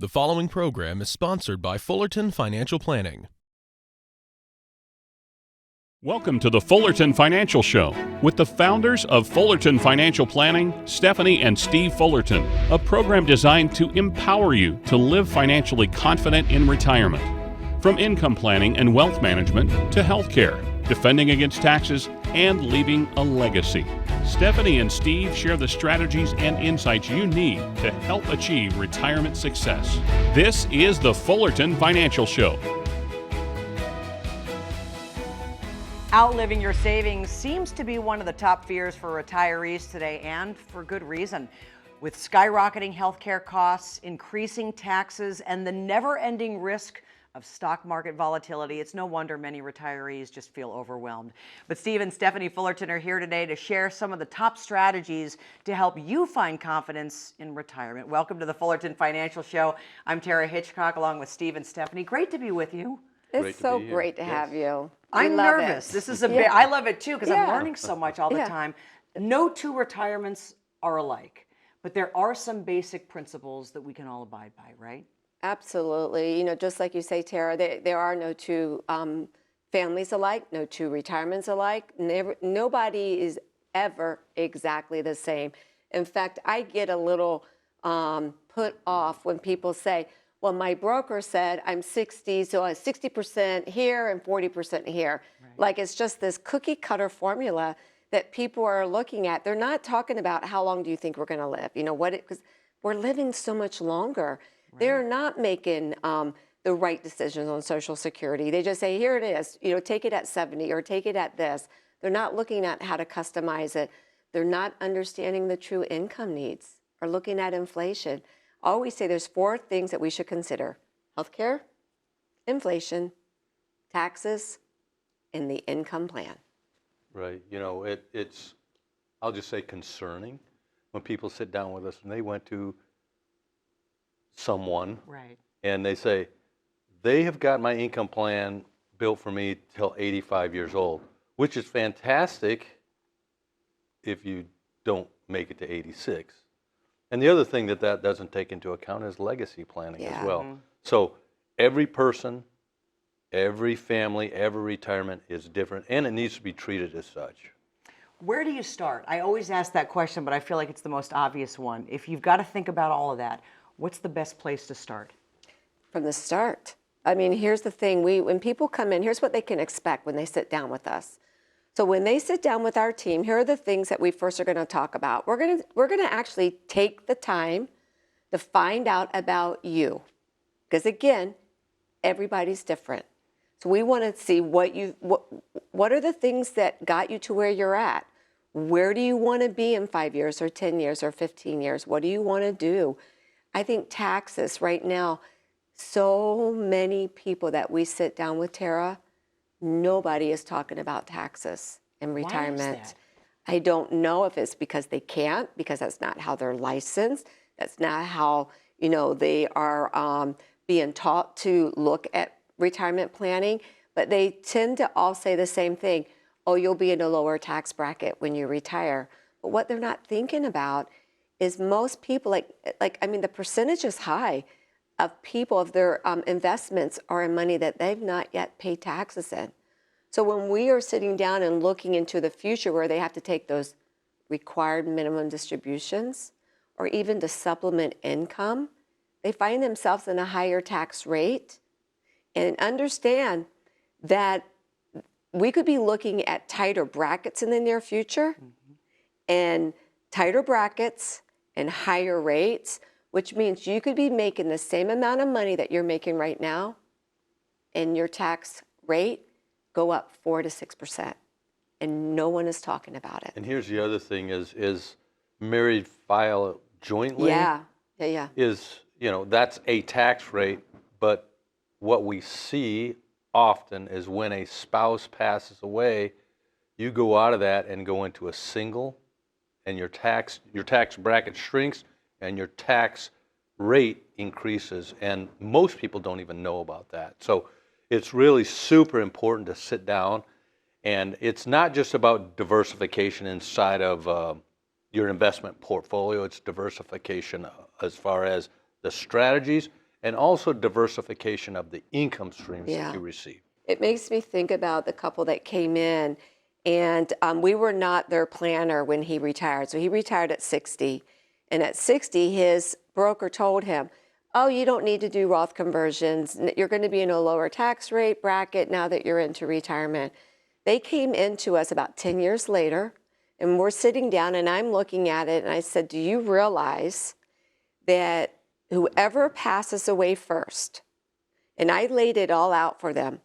The following program is sponsored by Fullerton Financial Planning. Welcome to the Fullerton Financial Show with the founders of Fullerton Financial Planning, Stephanie and Steve Fullerton, a program designed to empower you to live financially confident in retirement. From income planning and wealth management to healthcare, defending against taxes, and leaving a legacy. Stephanie and Steve share the strategies and insights you need to help achieve retirement success. This is the Fullerton Financial Show. Outliving your savings seems to be one of the top fears for retirees today, and for good reason. With skyrocketing healthcare costs, increasing taxes, and the never-ending risk of stock market volatility, it's no wonder many retirees just feel overwhelmed. But Steve and Stephanie Fullerton are here today to share some of the top strategies to help you find confidence in retirement. Welcome to the Fullerton Financial Show. I'm Tara Hitchcock along with Steve and Stephanie. Great to be with you. It's so great to have you. I'm nervous. This is I love it too because I'm learning so much all the time. No two retirements are alike, but there are some basic principles that we can all abide by, right? Absolutely. You know, just like you say, Tara, there are no two families alike, no two retirements alike. Nobody is ever exactly the same. In fact, I get a little put off when people say, well, my broker said I'm 60, so I'm 60% here and 40% here. Right. Like it's just this cookie cutter formula that people are looking at. They're not talking about how long do you think we're going to live? You know what? Because we're living so much longer. Right. They're not making the right decisions on Social Security. They just say, here it is, you know, take it at 70 or take it at this. They're not looking at how to customize it. They're not understanding the true income needs or looking at inflation. I always say there's four things that we should consider: healthcare, inflation, taxes, and the income plan. Right. You know, it's, I'll just say concerning when people sit down with us and they went to someone and they say, they have got my income plan built for me till 85 years old, which is fantastic if you don't make it to 86. And the other thing that doesn't take into account is legacy planning as well. Mm-hmm. So every person, every family, every retirement is different, and it needs to be treated as such. Where do you start? I always ask that question, but I feel like it's the most obvious one. If you've got to think about all of that, what's the best place to start? From the start. I mean, here's the thing. When people come in, here's what they can expect when they sit down with us. So when they sit down with our team, here are the things that we first are going to talk about. We're going to actually take the time to find out about you. Because again, everybody's different. So we want to see what are the things that got you to where you're at? Where do you want to be in 5 years or 10 years or 15 years? What do you want to do? I think taxes right now, so many people that we sit down with, Tara, nobody is talking about taxes and retirement. Why is that? I don't know if it's because they can't, because that's not how they're licensed. That's not how, you know, they are being taught to look at retirement planning. But they tend to all say the same thing. Oh, you'll be in a lower tax bracket when you retire. But what they're not thinking about is most people, I mean, the percentage is high of people, of their investments are in money that they've not yet paid taxes in. So when we are sitting down and looking into the future where they have to take those required minimum distributions or even to supplement income, they find themselves in a higher tax rate. And understand that we could be looking at tighter brackets in the near future, and tighter brackets and higher rates, which means you could be making the same amount of money that you're making right now, and your tax rate go up 4 to 6%, and no one is talking about it. And here's the other thing: is married file jointly. Yeah. Is, you know, that's a tax rate, but what we see often is when a spouse passes away, you go out of that and go into a single, and your tax bracket shrinks and your tax rate increases, and most people don't even know about that. So it's really super important to sit down, and it's not just about diversification inside of your investment portfolio. It's diversification as far as the strategies and also diversification of the income streams Yeah. that you receive. It makes me think about the couple that came in, and we were not their planner when he retired. So he retired at 60, and at 60, his broker told him, oh, you don't need to do Roth conversions. You're going to be in a lower tax rate bracket now that you're into retirement. They came into us about 10 years later, and we're sitting down, and I'm looking at it, and I said, do you realize that whoever passes away first, and I laid it all out for them,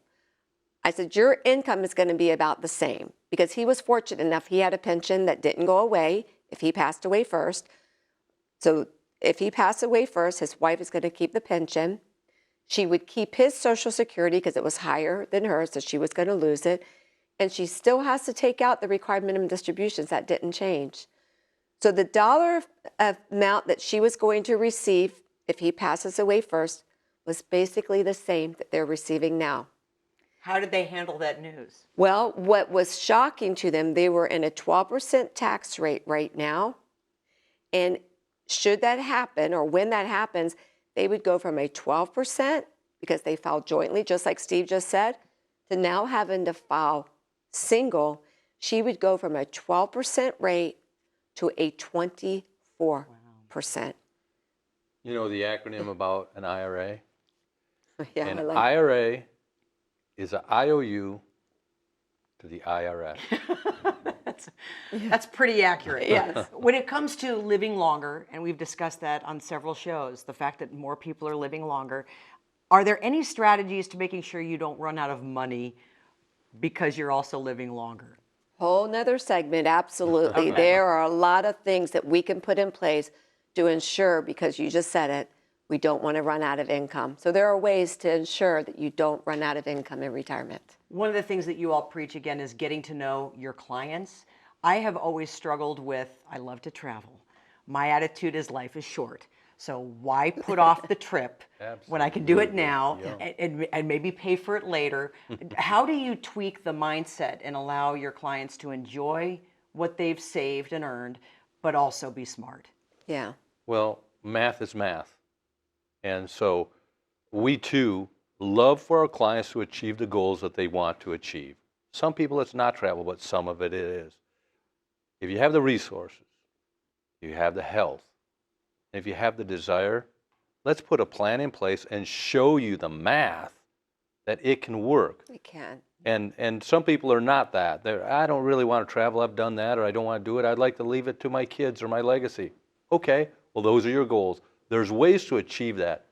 I said, your income is going to be about the same, because he was fortunate enough, he had a pension that didn't go away if he passed away first. So if he passed away first, his wife is going to keep the pension. She would keep his Social Security because it was higher than hers, so she was going to lose it. And she still has to take out the required minimum distributions. That didn't change. So the dollar amount that she was going to receive if he passes away first was basically the same that they're receiving now. How did they handle that news? Well, what was shocking to them, they were in a 12% tax rate right now. And should that happen, or when that happens, they would go from a 12%, because they filed jointly, just like Steve just said, to now having to file single. She would go from a 12% rate to a 24%. You know the acronym about an IRA? Yeah, An I like IRA is an IOU to the IRS. That's pretty accurate. Yes. When it comes to living longer, and we've discussed that on several shows, the fact that more people are living longer, are there any strategies to making sure you don't run out of money because you're also living longer? Whole nother segment, absolutely. There are a lot of things that we can put in place to ensure, because you just said it, we don't want to run out of income. So there are ways to ensure that you don't run out of income in retirement. One of the things that you all preach, again, is getting to know your clients. I have always struggled with, I love to travel. My attitude is life is short. So why put off the trip when I can do it now and maybe pay for it later? How do you tweak the mindset and allow your clients to enjoy what they've saved and earned, but also be smart? Yeah. Well, math is math. And so we too love for our clients to achieve the goals that they want to achieve. Some people it's not travel, but some of it is. If you have the resources, you have the health, if you have the desire, let's put a plan in place and show you the math that it can work. We can. And some people are not that. I don't really want to travel, I've done that, or I don't want to do it. I'd like to leave it to my kids or my legacy. Okay, well those are your goals. There's ways to achieve that.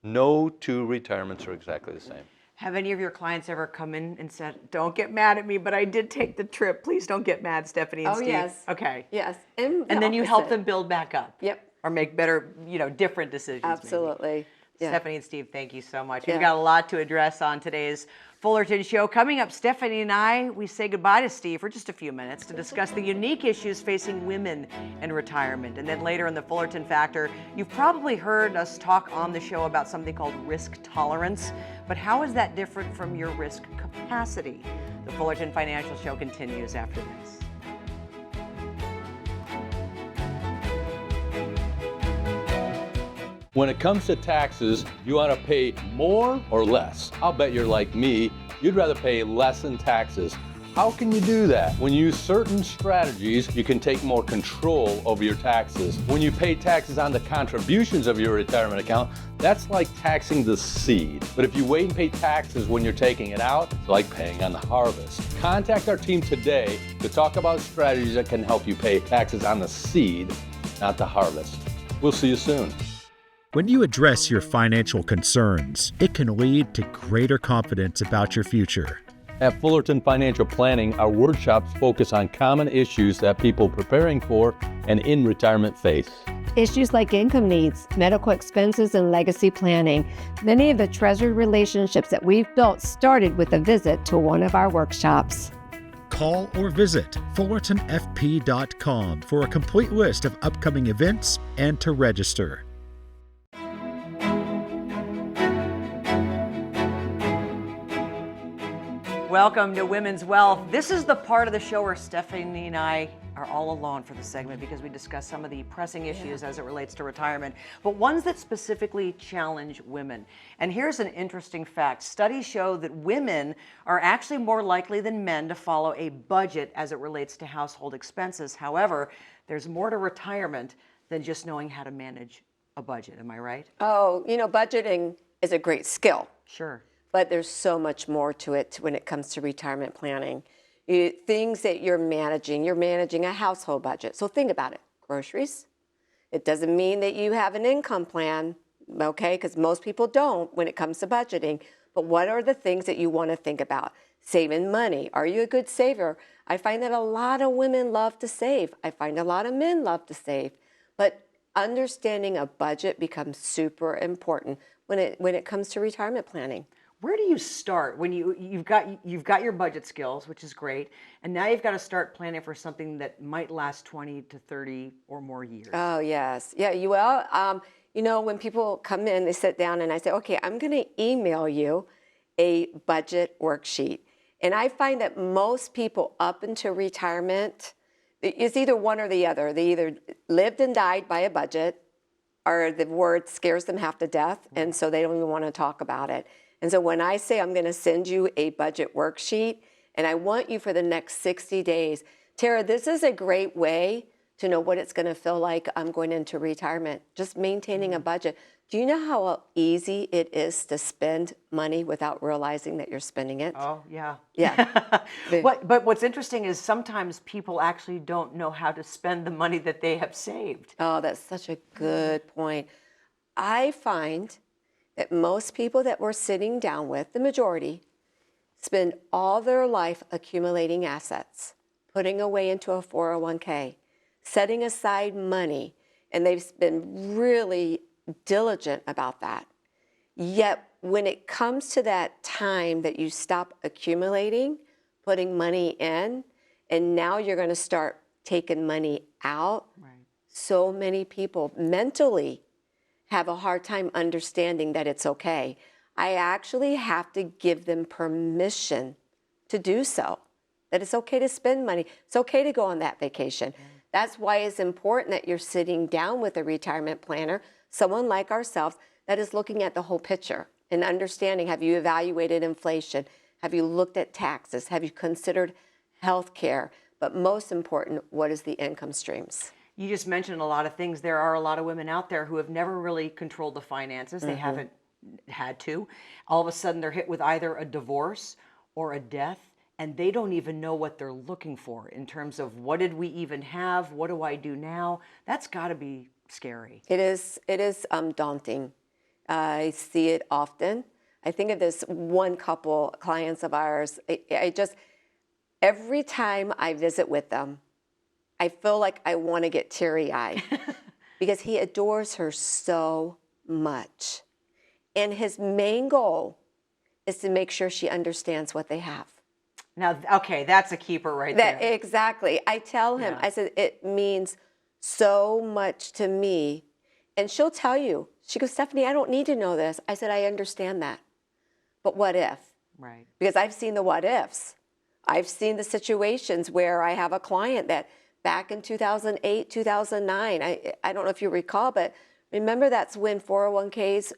No two retirements are exactly the same. Have any of your clients ever come in and said, don't get mad at me, but I did take the trip. Please don't get mad, Stephanie and Steve. Yes. Okay. Yes. And then you help them build back up. Yep. Or make better, different decisions. Absolutely. Maybe. Yeah. Stephanie and Steve, thank you so much. Yeah. We've got a lot to address on today's Fullerton Show. Coming up, Stephanie and I, we say goodbye to Steve for just a few minutes to discuss the unique issues facing women in retirement. And then later in the Fullerton Factor, you've probably heard us talk on the show about something called risk tolerance. But how is that different from your risk capacity? The Fullerton Financial Show continues after this. When it comes to taxes, you want to pay more or less? I'll bet you're like me, you'd rather pay less in taxes. How can you do that? When you use certain strategies, you can take more control over your taxes. When you pay taxes on the contributions of your retirement account, that's like taxing the seed. But if you wait and pay taxes when you're taking it out, it's like paying on the harvest. Contact our team today to talk about strategies that can help you pay taxes on the seed, not the harvest. We'll see you soon. When you address your financial concerns, it can lead to greater confidence about your future. At Fullerton Financial Planning, our workshops focus on common issues that people preparing for and in retirement face. Issues like income needs, medical expenses, and legacy planning. Many of the treasured relationships that we've built started with a visit to one of our workshops. Call or visit fullertonfp.com for a complete list of upcoming events and to register. Welcome to Women's Wealth. This is the part of the show where Stephanie and I are all alone for the segment because we discuss some of the pressing issues as it relates to retirement, but ones that specifically challenge women. And here's an interesting fact. Studies show that women are actually more likely than men to follow a budget as it relates to household expenses. However, there's more to retirement than just knowing how to manage a budget. Am I right? Oh, budgeting is a great skill. Sure. But there's so much more to it when it comes to retirement planning. Things that you're managing a household budget. So think about it. Groceries. It doesn't mean that you have an income plan, okay, because most people don't when it comes to budgeting. But what are the things that you want to think about? Saving money. Are you a good saver? I find that a lot of women love to save. I find a lot of men love to save. But understanding a budget becomes super important when it comes to retirement planning. Where do you start when you've got your budget skills, which is great, and now you've got to start planning for something that might last 20 to 30 or more years? Oh, yes. Yeah, when people come in, they sit down and I say, okay, I'm going to email you a budget worksheet. And I find that most people up until retirement, it's either one or the other. They either lived and died by a budget, or the word scares them half to death, and so they don't even want to talk about it. And so when I say I'm going to send you a budget worksheet, and I want you for the next 60 days, Tara, this is a great way to know what it's going to feel like going into retirement, just maintaining a budget. Do you know how easy it is to spend money without realizing that you're spending it? Oh, yeah. Yeah. But what's interesting is sometimes people actually don't know how to spend the money that they have saved. Oh, that's such a good point. I find that most people that we're sitting down with, the majority, spend all their life accumulating assets, putting away into a 401k, setting aside money, and they've been really diligent about that. Yet when it comes to that time that you stop accumulating, putting money in, and now you're going to start taking money out, Right. So many people mentally have a hard time understanding that it's okay. I actually have to give them permission to do so, that it's okay to spend money. It's okay to go on that vacation. Yeah. That's why it's important that you're sitting down with a retirement planner, someone like ourselves, that is looking at the whole picture and understanding, have you evaluated inflation? Have you looked at taxes? Have you considered health care? But most important, what is the income streams? You just mentioned a lot of things. There are a lot of women out there who have never really controlled the finances. They haven't had to. All of a sudden, they're hit with either a divorce or a death, and they don't even know what they're looking for in terms of what did we even have? What do I do now? That's got to be scary. It is daunting. I see it often. I think of this one couple, clients of ours, every time I visit with them, I feel like I want to get teary-eyed because he adores her so much. And his main goal is to make sure she understands what they have. Now, okay, that's a keeper right there. Exactly. I tell him, I said, it means so much to me. And she'll tell you, she goes, Stephanie, I don't need to know this. I said, I understand that. But what if? Right. Because I've seen the what ifs. I've seen the situations where I have a client that back in 2008, 2009, I don't know if you recall, but remember that's when 401ks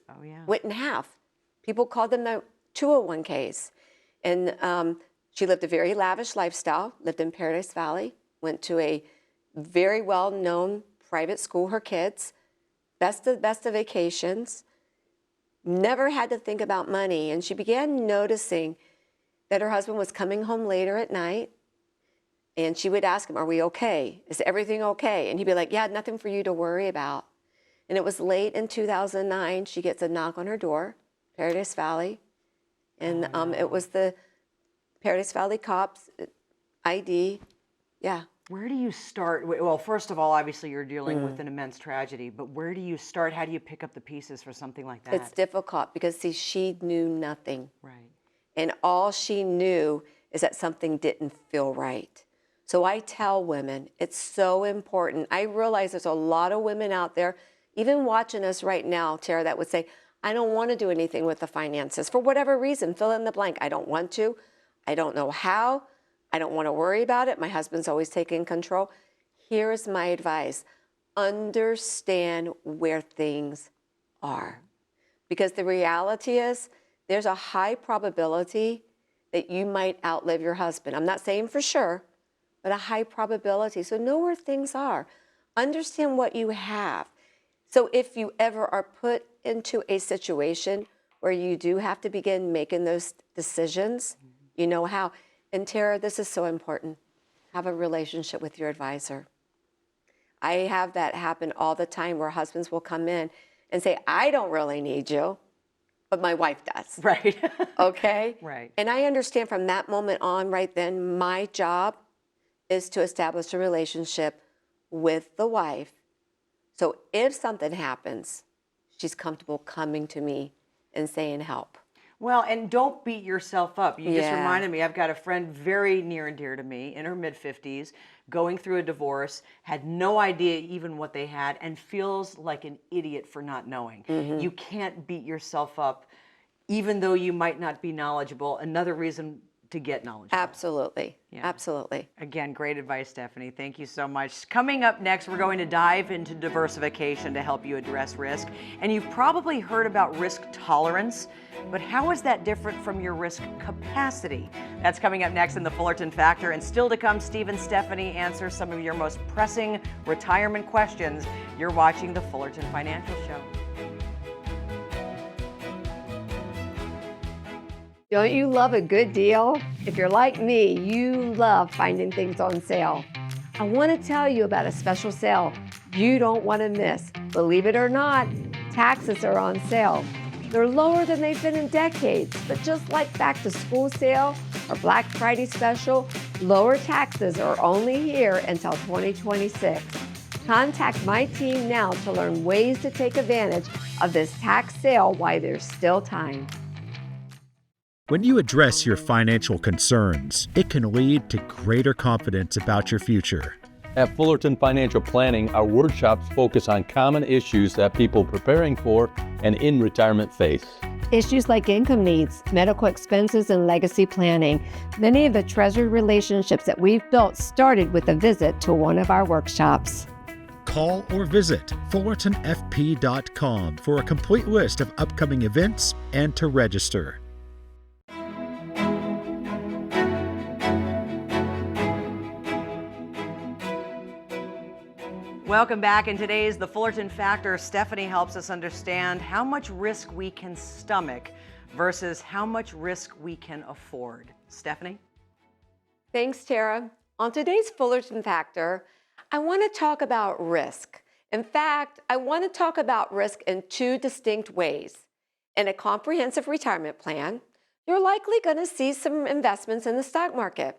went in half. People called them the 201ks. And she lived a very lavish lifestyle, lived in Paradise Valley, went to a very well-known private school, her kids, best of vacations, never had to think about money. And she began noticing that her husband was coming home later at night, and she would ask him, are we okay? Is everything okay? And he'd be like, yeah, nothing for you to worry about. And it was late in 2009, she gets a knock on her door, Paradise Valley, and it was the Paradise Valley cops, ID, yeah. Where do you start? Well, first of all, obviously you're dealing with an immense tragedy, but where do you start? How do you pick up the pieces for something like that? It's difficult because, see, she knew nothing. Right. And all she knew is that something didn't feel right. So I tell women, it's so important. I realize there's a lot of women out there, even watching us right now, Tara, that would say, I don't want to do anything with the finances for whatever reason, fill in the blank. I don't want to. I don't know how. I don't want to worry about it. My husband's always taking control. here's my advice. Understand where things are. Because the reality is, there's a high probability that you might outlive your husband. I'm not saying for sure, but a high probability. So know where things are. Understand what you have. So if you ever are put into a situation where you do have to begin making those decisions, you know how. And Tara, this is so important. Have a relationship with your advisor. I have that happen all the time where husbands will come in and say, I don't really need you, but my wife does. Right. Okay? Right. And I understand from that moment on, right then, my job is to establish a relationship with the wife. So if something happens, she's comfortable coming to me and saying help. Well, and don't beat yourself up. You just Yeah. reminded me, I've got a friend very near and dear to me in her mid-50s, going through a divorce, had no idea even what they had, and feels like an idiot for not knowing. You can't beat yourself up, even though you might not be knowledgeable. Another reason to get knowledgeable. Absolutely. Yeah. Absolutely. Again, great advice, Stephanie. Thank you so much. Coming up next, we're going to dive into diversification to help you address risk. And you've probably heard about risk tolerance, but how is that different from your risk capacity? That's coming up next in the Fullerton Factor. And still to come, Steve and Stephanie answer some of your most pressing retirement questions. You're watching the Fullerton Financial Show. Don't you love a good deal? If you're like me, you love finding things on sale. I want to tell you about a special sale you don't want to miss. Believe it or not, taxes are on sale. They're lower than they've been in decades, but just like back to school sale or Black Friday special, lower taxes are only here until 2026. Contact my team now to learn ways to take advantage of this tax sale while there's still time. When you address your financial concerns, it can lead to greater confidence about your future. At Fullerton Financial Planning, our workshops focus on common issues that people preparing for and in retirement face. Issues like income needs, medical expenses, and legacy planning. Many of the treasured relationships that we've built started with a visit to one of our workshops. Call or visit fullertonfp.com for a complete list of upcoming events and to register. Welcome back. In today's The Fullerton Factor, Stephanie helps us understand how much risk we can stomach versus how much risk we can afford. Stephanie? Thanks, Tara. On today's Fullerton Factor, I want to talk about risk. In fact, I want to talk about risk in two distinct ways. In a comprehensive retirement plan, you're likely going to see some investments in the stock market.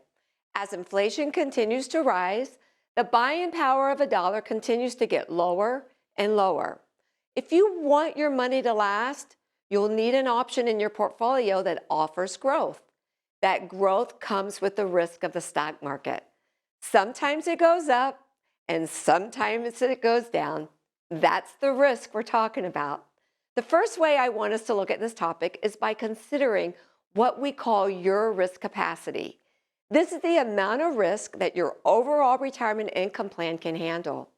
As inflation continues to rise, the buying power of a dollar continues to get lower and lower. If you want your money to last, you'll need an option in your portfolio that offers growth. That growth comes with the risk of the stock market. Sometimes it goes up and sometimes it goes down. That's the risk we're talking about. The first way I want us to look at this topic is by considering what we call your risk capacity. This is the amount of risk that your overall retirement income plan can handle.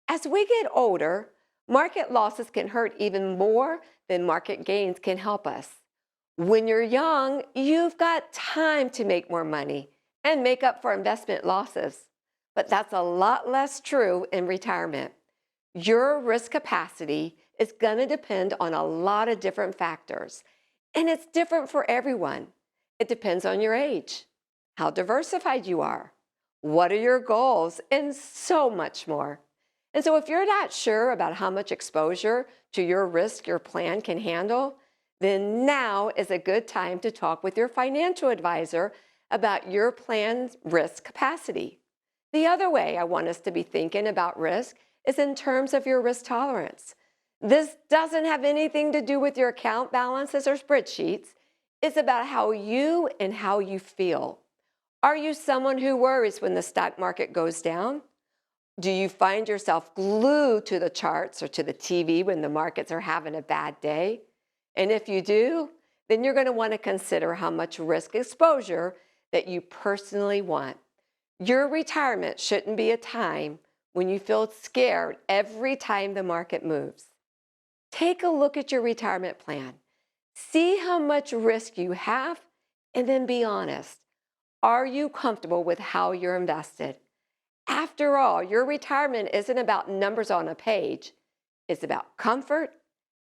As we get older, market losses can hurt even more than market gains can help us. When you're young, you've got time to make more money and make up for investment losses. But that's a lot less true in retirement. Your risk capacity is going to depend on a lot of different factors, and it's different for everyone. It depends on your age, how diversified you are, what are your goals, and so much more. And so if you're not sure about how much exposure to your risk your plan can handle, then now is a good time to talk with your financial advisor about your plan's risk capacity. The other way I want us to be thinking about risk is in terms of your risk tolerance. This doesn't have anything to do with your account balances or spreadsheets. It's about how you and how you feel. Are you someone who worries when the stock market goes down? Do you find yourself glued to the charts or to the TV when the markets are having a bad day? And if you do, then you're going to want to consider how much risk exposure that you personally want. Your retirement shouldn't be a time when you feel scared every time the market moves. Take a look at your retirement plan. See how much risk you have, and then be honest. Are you comfortable with how you're invested? After all, your retirement isn't about numbers on a page. It's about comfort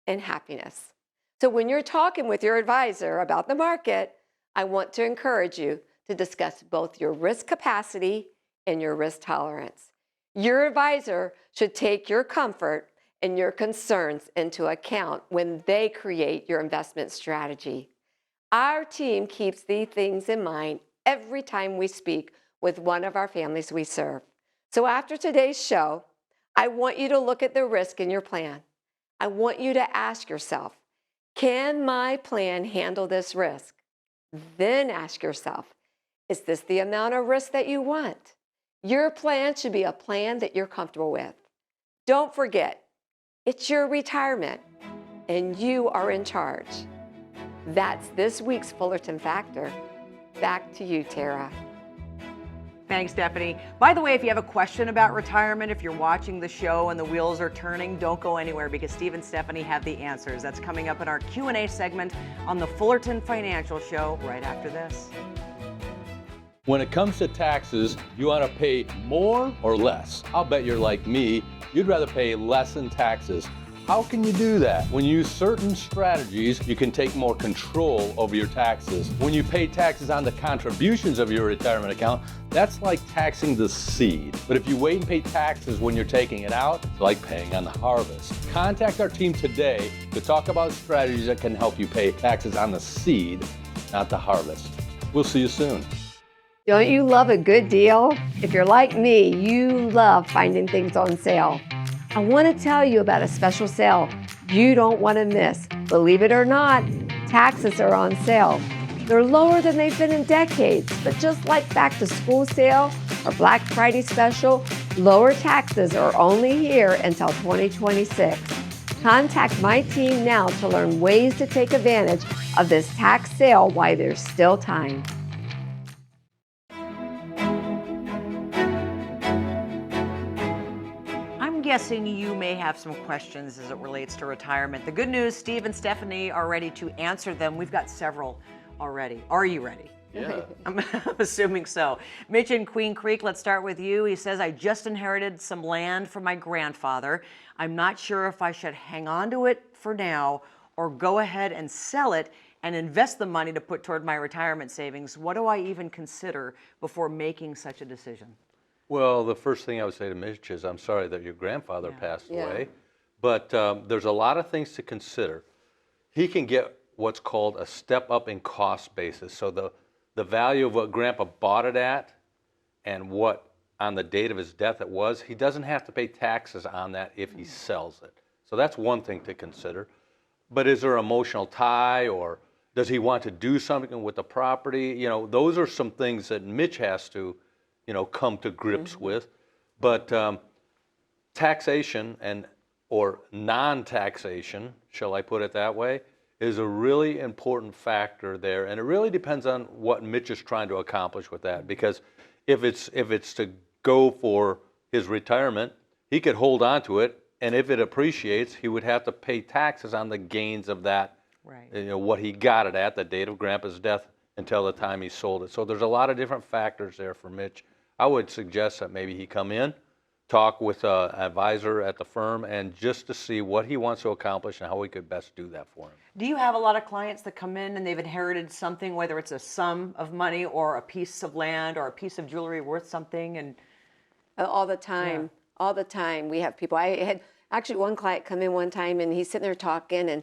and happiness. So when you're talking with your advisor about the market, I want to encourage you to discuss both your risk capacity and your risk tolerance. Your advisor should take your comfort and your concerns into account when they create your investment strategy. Our team keeps these things in mind every time we speak with one of our families we serve. So after today's show, I want you to look at the risk in your plan. I want you to ask yourself, can my plan handle this risk? Then ask yourself, is this the amount of risk that you want? Your plan should be a plan that you're comfortable with. Don't forget, it's your retirement, and you are in charge. That's this week's Fullerton Factor. Back to you, Tara. Thanks, Stephanie. By the way, if you have a question about retirement, if you're watching the show and the wheels are turning, don't go anywhere because Steve and Stephanie have the answers. That's coming up in our Q&A segment on the Fullerton Financial Show right after this. When it comes to taxes, you want to pay more or less? I'll bet you're like me, you'd rather pay less in taxes. How can you do that? When you use certain strategies, you can take more control over your taxes. When you pay taxes on the contributions of your retirement account, that's like taxing the seed. But if you wait and pay taxes when you're taking it out, it's like paying on the harvest. Contact our team today to talk about strategies that can help you pay taxes on the seed, not the harvest. We'll see you soon. Don't you love a good deal? If you're like me, you love finding things on sale. I want to tell you about a special sale you don't want to miss. Believe it or not, taxes are on sale. They're lower than they've been in decades, but just like back to school sale or Black Friday special, lower taxes are only here until 2026. Contact my team now to learn ways to take advantage of this tax sale while there's still time. I'm guessing you may have some questions as it relates to retirement. The good news, Steve and Stephanie are ready to answer them. We've got several already. Are you ready? Yeah. I'm assuming so. Mitch in Queen Creek, let's start with you. He says, I just inherited some land from my grandfather. I'm not sure if I should hang on to it for now or go ahead and sell it and invest the money to put toward my retirement savings. What do I even consider before making such a decision? Well, the first thing I would say to Mitch is, I'm sorry that your grandfather passed Yeah. away, but there's a lot of things to consider. He can get what's called a step up in cost basis. So the value of what Grandpa bought it at and what on the date of his death it was, he doesn't have to pay taxes on that if he sells it. So that's one thing to consider. But is there an emotional tie, or does he want to do something with the property? You know, those are some things that Mitch has to come to grips with. But taxation or non-taxation, shall I put it that way, is a really important factor there. And it really depends on what Mitch is trying to accomplish with that. Because if it's to go for his retirement, he could hold on to it, and if it appreciates, he would have to pay taxes on the gains of that, Right. what he got it at the date of Grandpa's death until the time he sold it. So there's a lot of different factors there for Mitch. I would suggest that maybe he come in, talk with an advisor at the firm, and just to see what he wants to accomplish and how we could best do that for him. Do you have a lot of clients that come in and they've inherited something, whether it's a sum of money or a piece of land or a piece of jewelry worth something? And All the time. All the time. We have people. I had actually one client come in one time, and he's sitting there talking, and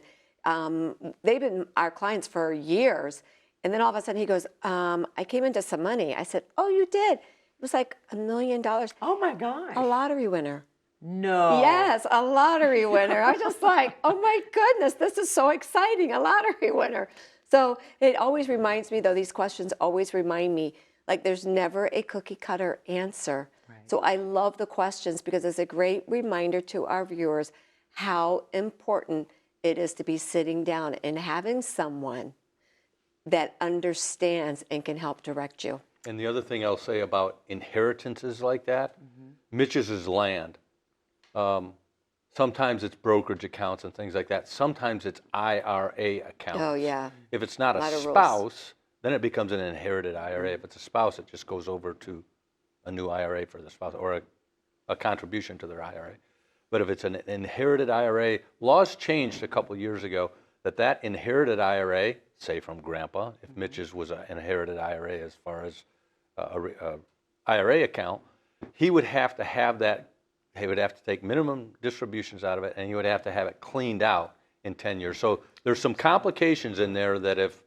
they've been our clients for years. And then all of a sudden he goes, I came into some money. I said, oh, you did? It was like $1 million. oh my gosh. A lottery winner. No. Yes, a lottery winner. I was just like, oh my goodness, this is so exciting, a lottery winner. So it always reminds me, though, these questions always remind me, like there's never a cookie cutter answer. Right. So I love the questions because it's a great reminder to our viewers how important it is to be sitting down and having someone that understands and can help direct you. And the other thing I'll say about inheritances like that, Mitch's is land. Sometimes it's brokerage accounts and things like that. Sometimes it's IRA accounts. Oh, yeah. If it's not a Lot of rules. spouse, then it becomes an inherited IRA. If it's a spouse, it just goes over to a new IRA for the spouse, or a contribution to their IRA. But if it's an inherited IRA, laws changed a couple years ago that inherited IRA, say from grandpa, if Mitch's was an inherited IRA as far as a IRA account, he would have to have that. He would have to take minimum distributions out of it, and he would have to have it cleaned out in 10 years. So there's some complications in there that if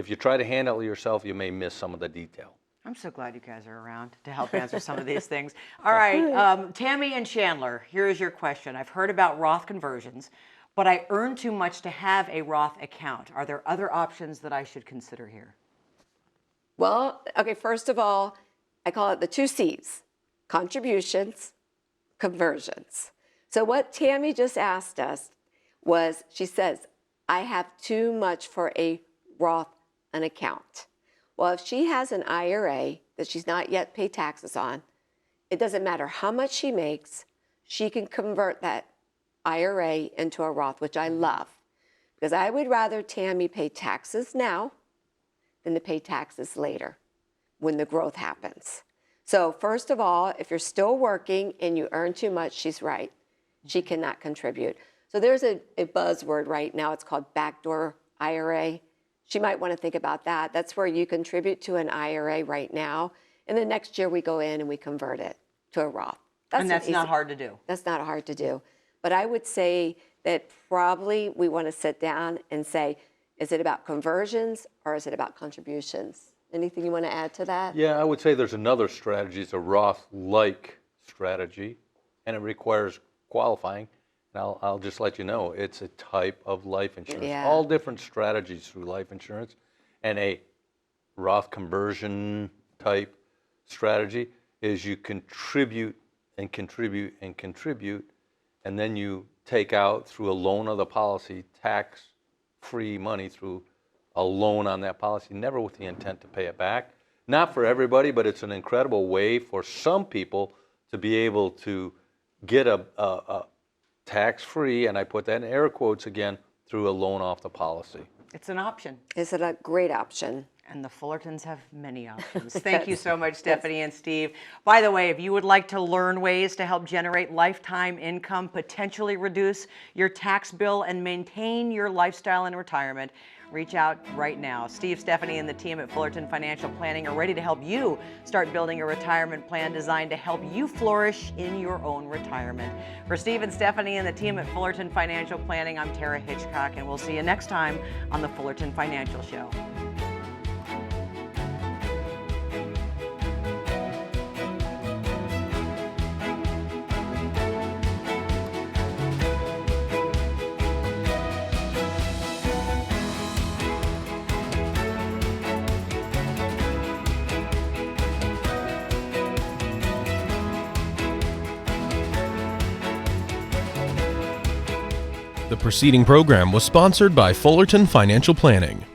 you try to handle it yourself, you may miss some of the detail. I'm so glad you guys are around to help answer some of these things. All right, Tammy and Chandler, here's your question. I've heard about Roth conversions, but I earn too much to have a Roth account. Are there other options that I should consider here? Well, okay, first of all, I call it the 2 C's: contributions, conversions. So what Tammy just asked us was, she says, I have too much for a Roth an account. Well, if she has an IRA that she's not yet paid taxes on, it doesn't matter how much she makes, she can convert that IRA into a Roth, which I love, because I would rather Tammy pay taxes now than to pay taxes later when the growth happens. So first of all, if you're still working and you earn too much, she's right. She cannot contribute. So there's a buzzword right now. It's called backdoor IRA. She might want to think about that. That's where you contribute to an IRA right now, and then next year we go in and we convert it to a Roth. And that's not hard to do. That's not hard to do. But I would say that probably we want to sit down and say, is it about conversions or is it about contributions? Anything you want to add to that? Yeah, I would say there's another strategy. It's a Roth-like strategy, and it requires qualifying. And I'll just let you know, it's a type of life insurance. Yeah. All different strategies through life insurance, and a Roth conversion type strategy is you contribute and contribute and contribute, and then you take out through a loan of the policy tax-free money through a loan on that policy, never with the intent to pay it back. Not for everybody, but it's an incredible way for some people to be able to get a tax-free, and I put that in air quotes again, through a loan off the policy. It's an option. Is it a great option? And the Fullertons have many options. Thank you so much, Stephanie and Steve. By the way, if you would like to learn ways to help generate lifetime income, potentially reduce your tax bill, and maintain your lifestyle in retirement, reach out right now. Steve, Stephanie, and the team at Fullerton Financial Planning are ready to help you start building a retirement plan designed to help you flourish in your own retirement. For Steve and Stephanie and the team at Fullerton Financial Planning, I'm Tara Hitchcock, and we'll see you next time on the Fullerton Financial Show. The preceding program was sponsored by Fullerton Financial Planning.